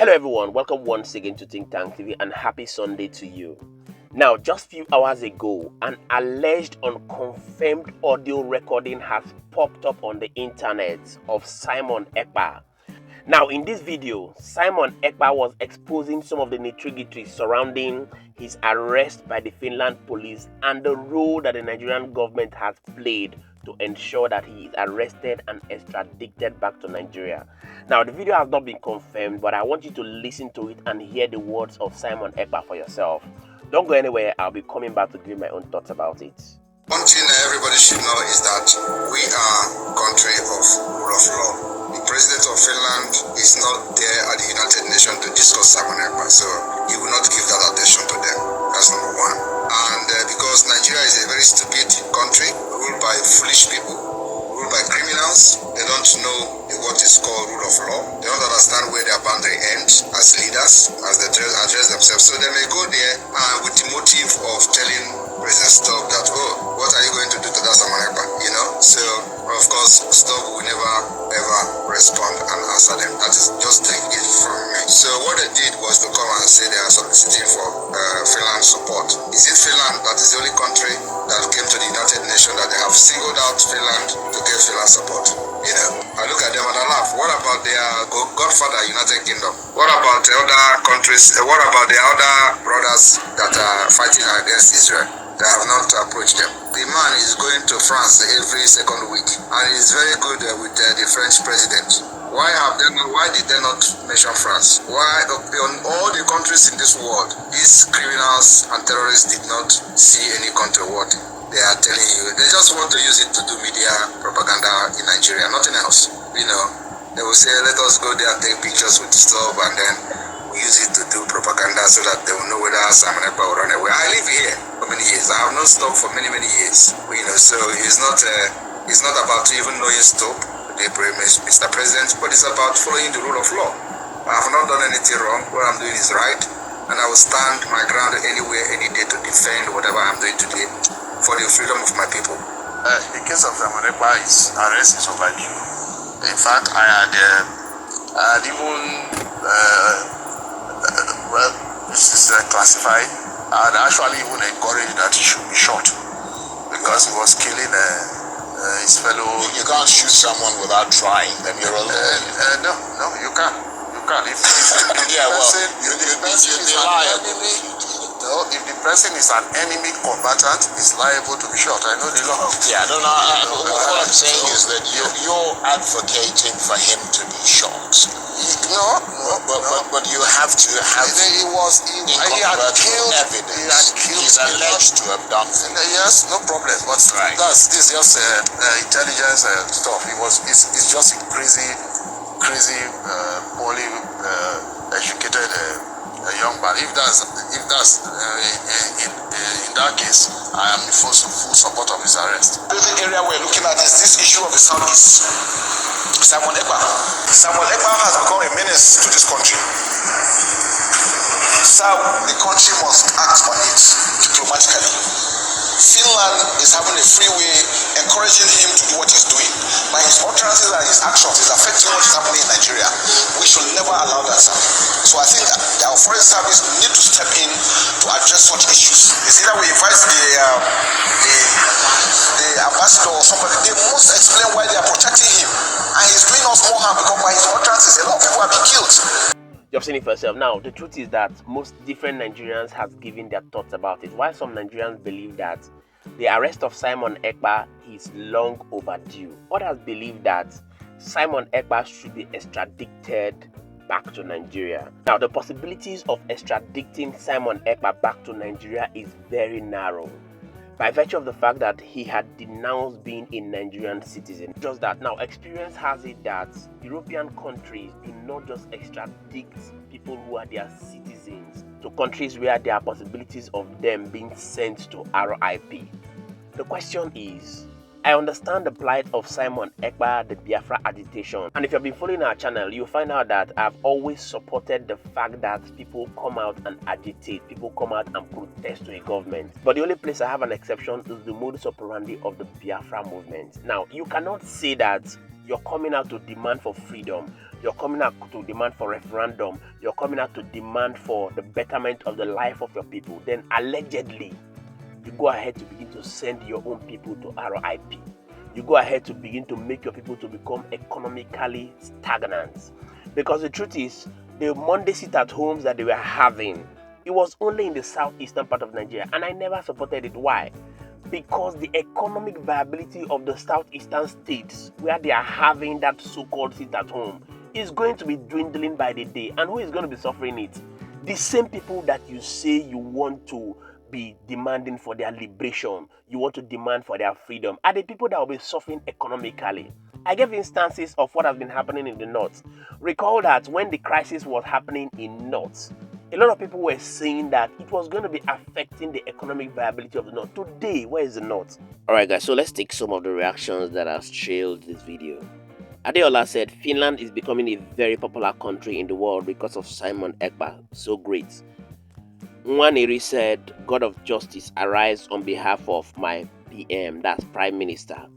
Hello everyone, welcome once again to Think Tank TV and happy Sunday to you. Now, just few hours ago, an alleged unconfirmed audio recording has popped up on the internet of Simon Ekpa. Now, in this video, Simon Ekpa was exposing some of the nitty-gritty surrounding his arrest by the Finland police and the role that the Nigerian government has played to ensure that he is arrested and extradited back to Nigeria. Now, the video has not been confirmed, but I want you to listen to it and hear the words of Simon Ekpa for yourself. Don't go anywhere, I'll be coming back to give my own thoughts about it. One thing everybody should know is that we are a country of rule of law. The president of Finland is not there at the United Nations to discuss Simon Ekpa, so he will not give that attention to them. That's number one. And because Nigeria is a very stupid country, ruled by foolish people, ruled by criminals, they don't know what is called rule of law. They don't understand where their boundary ends as leaders, as they address themselves. So they may go there with the motive of telling President Stubb that, oh, what are you going to do to that Simon Ekpa? You know? So, of course, Stubb will never ever respond and answer them. That is just take it from me. So what they did was to come and say they are soliciting for Finland support. Is it Finland that is the only country that came to the United Nations that they have singled out Finland to get Finland support? You know, I look at them and I laugh. What about their godfather, United Kingdom? What about the other countries? What about the other brothers that are fighting against Israel? They have not approached them. The man is going to France every second week, and he's very good with the French president. Why did they not mention France? Why on all the countries in this world, these criminals and terrorists did not see any country what they are telling you? They just want to use it to do media propaganda in Nigeria, nothing else. You know, they will say, let us go there and take pictures with stuff, and then we use it to do propaganda so that they will know whether Simon Ekpa will run away. I live here for many years. I have not stopped for many years. You know, so it's not about even knowing stop, Mr. President, but it's about following the rule of law. I have not done anything wrong. What I'm doing is right, and I will stand my ground anywhere, any day to defend whatever I'm doing today for the freedom of my people. The case of Simon Ekpa's arrest is overdue. In fact, I had even this is classified. I had actually even encouraged that he should be shot because he was killing his fellow. You can't shoot someone without trying. Then you're alone. No, you can't. You can't. If if the person is an enemy combatant, is liable to be shot. I know the law. Yeah, no. What I'm saying is that you're advocating for him to be shot. No. But you have to have he had killed evidence. He's alleged to have done things. Yes, no problem. But this is just intelligence stuff. It's just a crazy, poorly educated young man. If that's in that case, I am in full support of his arrest. The area we're looking at is this issue of the Southeast. Simon Ekpa. Simon Ekpa has become a menace to this country. So the country must act on it diplomatically. Finland is having a free way, encouraging him to do what he's doing. By his utterances and his actions, is affecting what is happening in Nigeria. We should never allow that to happen. So I think that our foreign service need to step in to address such issues. It's either we invite the ambassador or somebody, they must explain why they are protecting him. And he's doing us more harm because by his utterances, a lot of people have been killed. You've seen it for yourself. Now, the truth is that most different Nigerians have given their thoughts about it. While some Nigerians believe that the arrest of Simon Ekpa is long overdue, others believe that Simon Ekpa should be extradited back to Nigeria. Now, the possibilities of extraditing Simon Ekpa back to Nigeria is very narrow, by virtue of the fact that he had denounced being a Nigerian citizen. Just that. Now, experience has it that European countries do not just extradite people who are their citizens to countries where there are possibilities of them being sent to RIP. The question is, I understand the plight of Simon Ekpa, the Biafra agitation. And if you've been following our channel, you'll find out that I've always supported the fact that people come out and agitate, people come out and protest to a government. But the only place I have an exception is the modus operandi of the Biafra movement. Now, you cannot say that you're coming out to demand for freedom, you're coming out to demand for referendum, you're coming out to demand for the betterment of the life of your people, then allegedly you go ahead to begin to send your own people to RIP. You go ahead to begin to make your people to become economically stagnant. Because the truth is, the Monday sit-at-homes that they were having, it was only in the southeastern part of Nigeria, and I never supported it. Why? Because the economic viability of the southeastern states where they are having that so-called sit-at-home is going to be dwindling by the day. And who is going to be suffering it? The same people that you say you want to be demanding for their liberation, you want to demand for their freedom, are the people that will be suffering economically. I gave instances of what has been happening in the north. Recall that when the crisis was happening in north, a lot of people were saying that it was going to be affecting the economic viability of the north. Today, where is the north? Alright guys, so let's take some of the reactions that have trailed this video. Adeola said, Finland is becoming a very popular country in the world because of Simon Ekpa. So great. Nwaneri said, God of justice, arise on behalf of my PM, that's Prime Minister.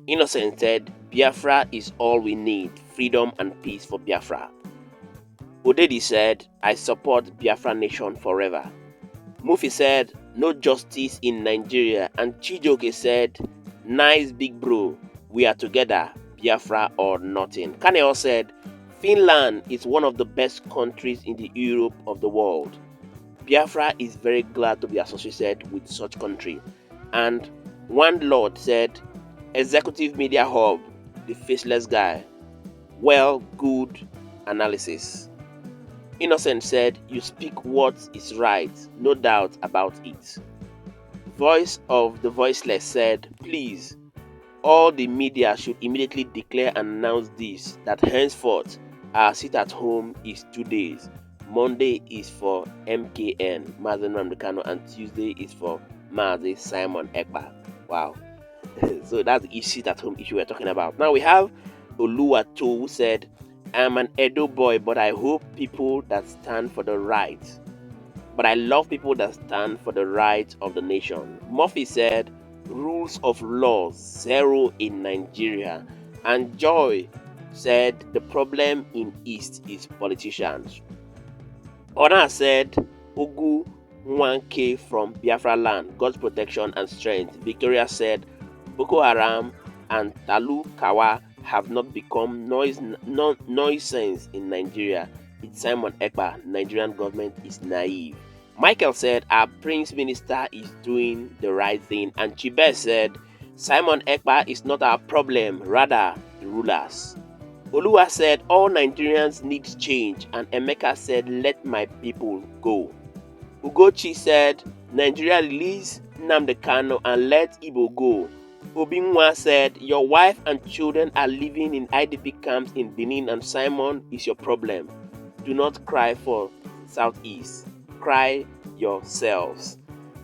Innocent said, Biafra is all we need, freedom and peace for Biafra. Odedi said, I support Biafra nation forever. Mufi said, no justice in Nigeria. And Chijoke said, nice big bro, we are together, Biafra or nothing. Kaneo said, Finland is one of the best countries in the Europe of the world. Biafra is very glad to be associated with such country. And one Lord said, Executive Media Hub, the faceless guy. Well, good analysis. Innocent said, you speak what is right, no doubt about it. Voice of the Voiceless said, please, all the media should immediately declare and announce this, that henceforth our sit-at-home is 2 days. Monday is for MKN, Nnamdi Kanu, and Tuesday is for Mazi Simon Ekpa. Wow. So that's the sit-at-home issue we're talking about. Now we have Oluwato who said, I'm an Edo boy, but I hope people that stand for the right. But I love people that stand for the right of the nation. Murphy said, rules of law, zero in Nigeria. And Joy said, the problem in East is politicians. Ona said, Ugu 1K from Biafra land, God's protection and strength. Victoria said, Boko Haram and Talu Kawa have not become nuisance in Nigeria. It's Simon Ekpa. Nigerian government is naive. Michael said, our Prince Minister is doing the right thing. And Chibe said, Simon Ekpa is not our problem, rather the rulers. Olua said, all Nigerians need change. And Emeka said, let my people go. Ugochi said, Nigeria release Nnamdi Kanu and let Igbo go. Obinwa said, your wife and children are living in IDP camps in Benin and Simon is your problem. Do not cry for Southeast. Cry yourselves.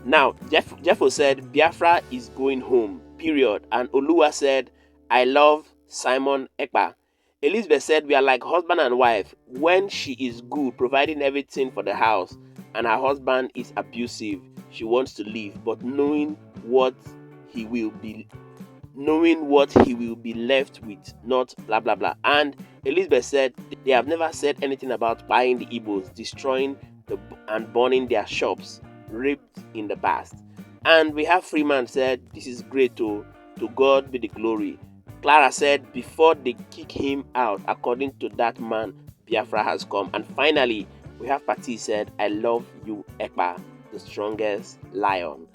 Now, Jeffo said, Biafra is going home, period. And Olua said, I love Simon Ekpa. Elizabeth said, we are like husband and wife. When she is good, providing everything for the house, and her husband is abusive, she wants to leave, but knowing what he will be left with, not blah blah blah. And Elizabeth said they have never said anything about buying the Igbos, destroying and burning their shops, raped in the past. And we have Freeman said, this is great, to God be the glory. Clara said, before they kick him out, according to that man, Biafra has come. And finally, we have Pati said, I love you, Ekpa, the strongest lion.